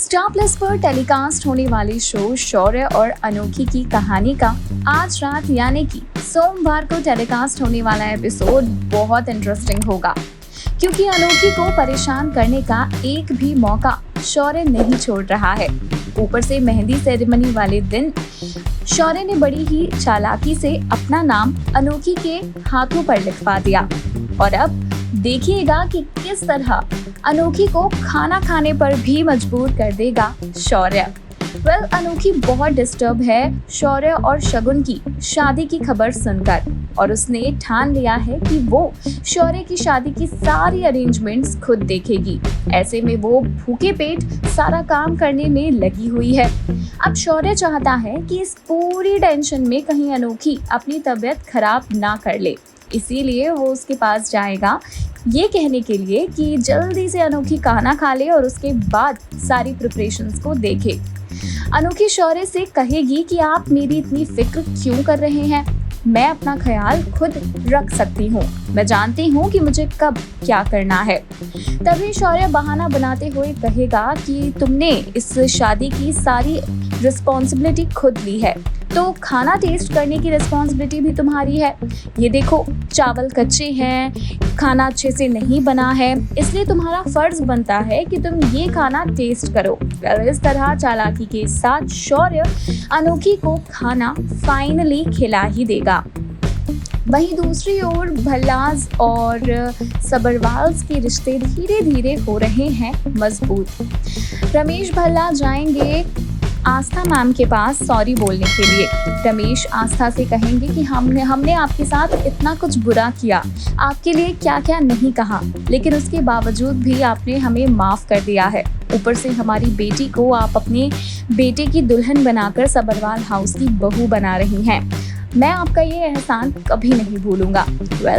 Star plus पर telecast होने वाले शो शौर्य और अनोखी की कहानी का आज रात यानी कि सोमवार को टेलीकास्ट होने वाला एपिसोड बहुत इंटरेस्टिंग होगा, क्योंकि अनोखी को परेशान करने का एक भी मौका शौर्य नहीं छोड़ रहा है। ऊपर से मेहंदी सेरेमनी वाले दिन शौर्य ने बड़ी ही चालाकी से अपना नाम अनोखी के हाथों पर लिखवा दिया और अब देखिएगा कि किस तरह अनोखी को खाना खाने पर भी मजबूर कर देगा शौर्य। अनोखी बहुत डिस्टर्ब है शौर्य और शगुन की शादी की खबर सुनकर और उसने ठान लिया है कि वो शौर्य की शादी की सारी अरेंजमेंट्स खुद देखेगी। ऐसे में वो भूखे पेट सारा काम करने में लगी हुई है। अब शौर्य चाहता है कि इस पूरी टेंशन में कहीं अनोखी अपनी तबीयत खराब ना कर ले, इसीलिए वो उसके पास जाएगा ये कहने के लिए कि जल्दी से अनोखी खाना खा ले और उसके बाद सारी प्रिपरेशंस को देखे। अनोखी शौर्य से कहेगी कि आप मेरी इतनी फिक्र क्यों कर रहे हैं, मैं अपना ख्याल खुद रख सकती हूँ, मैं जानती हूँ कि मुझे कब क्या करना है। तभी शौर्य बहाना बनाते हुए कहेगा कि तुमने इस शादी की सारी रिस्पॉन्सिबिलिटी खुद ली है, तो खाना टेस्ट करने की रिस्पॉन्सिबिलिटी भी तुम्हारी है। ये देखो चावल कच्चे हैं, खाना अच्छे से नहीं बना है, इसलिए तुम्हारा फर्ज बनता है कि तुम ये खाना टेस्ट करो। इस तरह चालाकी के साथ शौर्य अनोखी को खाना फाइनली खिला ही देगा। वहीं दूसरी ओर भल्लाज और सबरवाल्स के रिश्ते धीरे धीरे हो रहे हैं मजबूत। रमेश भल्ला जाएंगे आस्था मैम के पास सॉरी बोलने के लिए। रमेश आस्था से कहेंगे कि हमने आपके साथ इतना कुछ बुरा किया, आपके लिए क्या क्या नहीं कहा, लेकिन उसके बावजूद भी आपने हमें माफ़ कर दिया है। ऊपर से हमारी बेटी को आप अपने बेटे की दुल्हन बनाकर सबरवाल हाउस की बहू बना रही हैं, मैं आपका ये एहसान कभी नहीं भूलूंगा।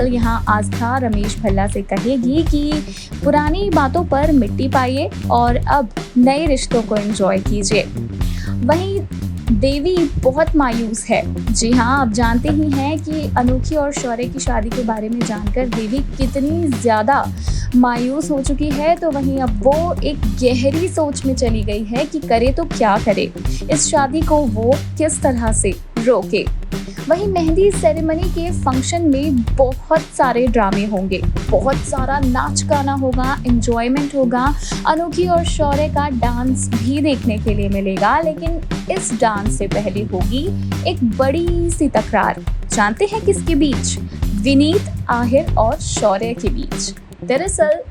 यहाँ आस्था रमेश भल्ला से कहेगी कि पुरानी बातों पर मिट्टी पाइए और अब नए रिश्तों को एंजॉय कीजिए। वहीं देवी बहुत मायूस है। जी हाँ, आप जानते ही हैं कि अनोखी और शौर्य की शादी के बारे में जानकर देवी कितनी ज़्यादा मायूस हो चुकी है। तो वहीं अब वो एक गहरी सोच में चली गई है कि करे तो क्या करे, इस शादी को वो किस तरह से रोके। वहीं मेहंदी सेरेमनी के फंक्शन में बहुत सारे ड्रामे होंगे, बहुत सारा नाच गाना होगा, एंजॉयमेंट होगा। अनोखी और शौर्य का डांस भी देखने के लिए मिलेगा, लेकिन इस डांस से पहले होगी एक बड़ी सी तकरार। जानते हैं किसके बीच? विनीत, आहिर और शौर्य के बीच। दरअसल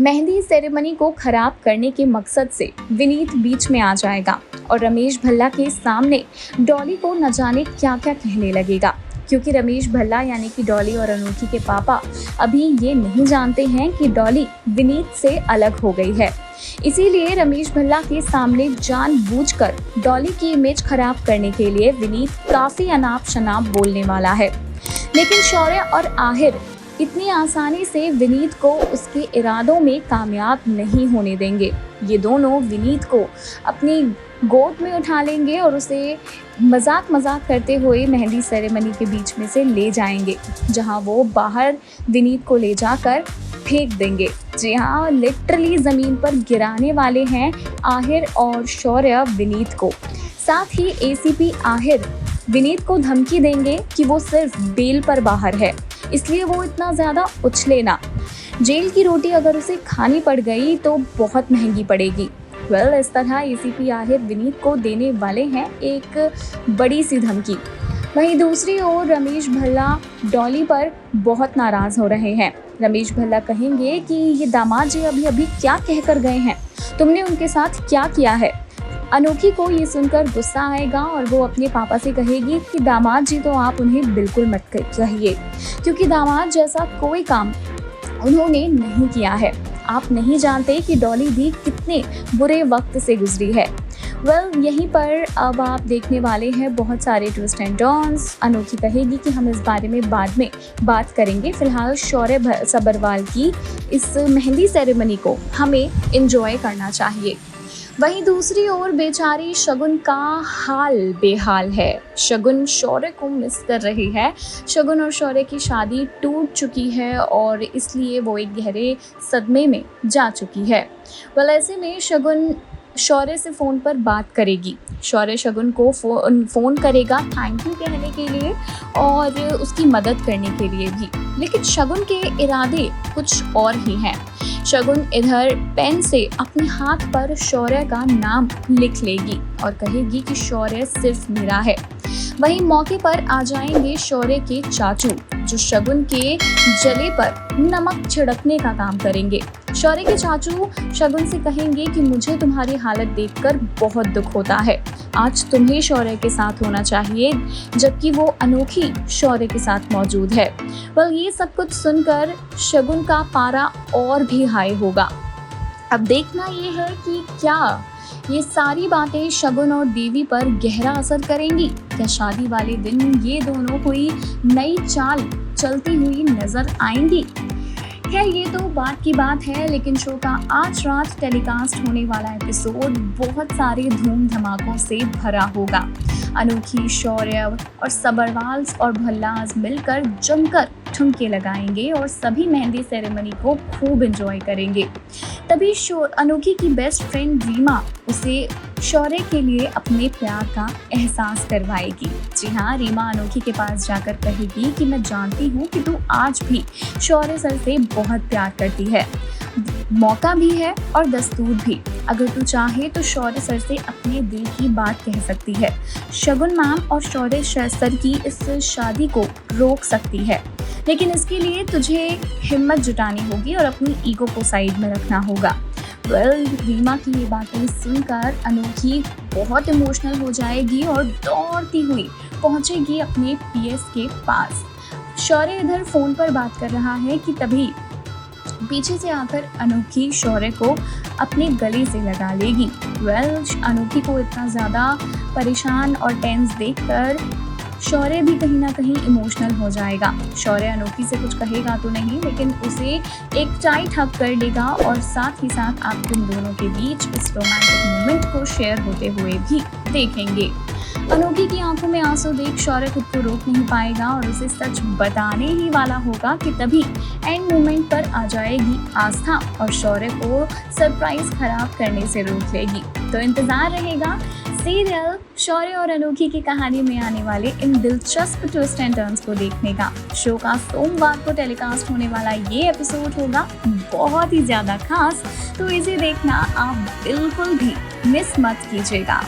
मेहंदी सेरेमनी को खराब करने के मकसद से विनीत बीच में आ जाएगा और रमेश भल्ला के सामने डॉली को न जाने क्या क्या कहने लगेगा, क्योंकि रमेश भल्ला यानी कि डॉली और अनोखी के पापा अभी ये नहीं जानते हैं कि डॉली विनीत से अलग हो गई है। इसीलिए रमेश भल्ला के सामने जानबूझकर डॉली की इमेज खराब करने के लिए विनीत काफ़ी अनाप शनाप बोलने वाला है। लेकिन शौर्य और आहिर इतनी आसानी से विनीत को उसके इरादों में कामयाब नहीं होने देंगे। ये दोनों विनीत को अपनी गोद में उठा लेंगे और उसे मजाक करते हुए मेहंदी सेरेमनी के बीच में से ले जाएंगे, जहां वो बाहर विनीत को ले जाकर फेंक देंगे। जी हाँ, लिटरली ज़मीन पर गिराने वाले हैं आहिर और शौर्य विनीत को। साथ ही एसीपी आहिर विनीत को धमकी देंगे कि वो सिर्फ बेल पर बाहर है, इसलिए वो इतना ज़्यादा उछले ना। जेल की रोटी अगर उसे खानी पड़ गई तो बहुत महंगी पड़ेगी। इस तरह एसीपी आहिर विनीत को देने वाले हैं एक बड़ी सी धमकी। वहीं दूसरी ओर रमेश भल्ला डॉली पर बहुत नाराज़ हो रहे हैं। रमेश भल्ला कहेंगे कि ये दामाद जी अभी अभी क्या कहकर गए हैं, तुमने उनके साथ क्या किया है। अनोखी को ये सुनकर गुस्सा आएगा और वो अपने पापा से कहेगी कि दामाद जी तो आप उन्हें बिल्कुल मत कहिए, क्योंकि दामाद जैसा कोई काम उन्होंने नहीं किया है। आप नहीं जानते कि डॉली भी कितने बुरे वक्त से गुजरी है। यहीं पर अब आप देखने वाले हैं बहुत सारे ट्विस्ट एंड टर्न्स। अनोखी कहेगी कि हम इस बारे में बाद में बात करेंगे, फिलहाल शौर्य सबरवाल की इस मेहंदी सेरेमनी को हमें एंजॉय करना चाहिए। वहीं दूसरी ओर बेचारी शगुन का हाल बेहाल है। शगुन शौर्य को मिस कर रही है। शगुन और शौर्य की शादी टूट चुकी है और इसलिए वो एक गहरे सदमे में जा चुकी है। ऐसे में शगुन शौर्य से फ़ोन पर बात करेगी। शौर्य शगुन को फ़ोन करेगा थैंक यू कहने के लिए और उसकी मदद करने के लिए भी। लेकिन शगुन के इरादे कुछ और ही हैं। शगुन इधर पेन से अपने हाथ पर शौर्य का नाम लिख लेगी और कहेगी कि शौर्य सिर्फ मेरा है। वहीं मौके पर आ जाएंगे शौर्य के चाचू, जो शगुन के जले पर नमक छिड़कने का काम करेंगे। शौर्य के चाचू शगुन से कहेंगे कि मुझे तुम्हारी हालत देखकर बहुत दुख होता है। आज तुम्हें शौर्य के साथ होना चाहिए, जबकि वो अनोखी शौर्य के साथ मौजूद है। ये सब कुछ सुनकर शगुन का पारा और भी हाई होगा। अब देखना ये है कि क्या ये सारी बातें शगुन और देवी पर गहरा असर करेंगी। क्या शादी वाले दिन ये दोनों कोई नई चाल चलती हुई नजर आएंगी? खैर ये तो बात की बात है, लेकिन शो का आज रात टेलीकास्ट होने वाला एपिसोड बहुत सारे धूम धमाकों से भरा होगा। अनोखी, शौर्य और सबरवाल और भल्लाज मिलकर जमकर ठुमके लगाएंगे और सभी मेहंदी सेरेमनी को खूब एंजॉय करेंगे। तभी अनोखी की बेस्ट फ्रेंड रीमा उसे शौर्य के लिए अपने प्यार का एहसास करवाएगी। जी हाँ, रीमा अनोखी के पास जाकर कहेगी कि मैं जानती हूँ कि तू आज भी शौर्य सर से बहुत प्यार करती है। मौका भी है और दस्तूर भी। अगर तू चाहे तो शौर्य सर से अपने दिल की बात कह सकती है। शगुन मैम और शौर्य सर की इस शादी को रोक सकती है, लेकिन इसके लिए तुझे हिम्मत जुटानी होगी और अपनी ईगो को साइड में रखना होगा। रीमा की ये बातें सुनकर अनोखी बहुत इमोशनल हो जाएगी और दौड़ती हुई पहुंचेगी अपने पीएस के पास। शौर्य इधर फोन पर बात कर रहा है कि तभी पीछे से आकर अनोखी शौर्य को अपने गले से लगा लेगी। अनोखी को इतना ज़्यादा परेशान और टेंस देखकर शौर्य भी कहीं ना कहीं इमोशनल हो जाएगा। शौर्य अनोखी से कुछ कहेगा तो नहीं, लेकिन उसे एक टाइट हग कर लेगा और साथ ही साथ आप तुम दोनों के बीच इस रोमांटिक मोमेंट को शेयर होते हुए भी देखेंगे। अनोखी की आंखों में आंसू देख शौर्य खुद को रोक नहीं पाएगा और उसे सच बताने ही वाला होगा कि तभी एंड मोमेंट पर आ जाएगी आस्था और शौर्य को सरप्राइज खराब करने से रोक लेगी। तो इंतजार रहेगा सीरियल शौर्य और अनोखी की कहानी में आने वाले इन दिलचस्प ट्विस्ट एंड टर्न्स को देखने का। शो का सोमवार को टेलीकास्ट होने वाला ये एपिसोड होगा बहुत ही ज्यादा खास, तो इसे देखना आप बिल्कुल भी मिस मत कीजिएगा।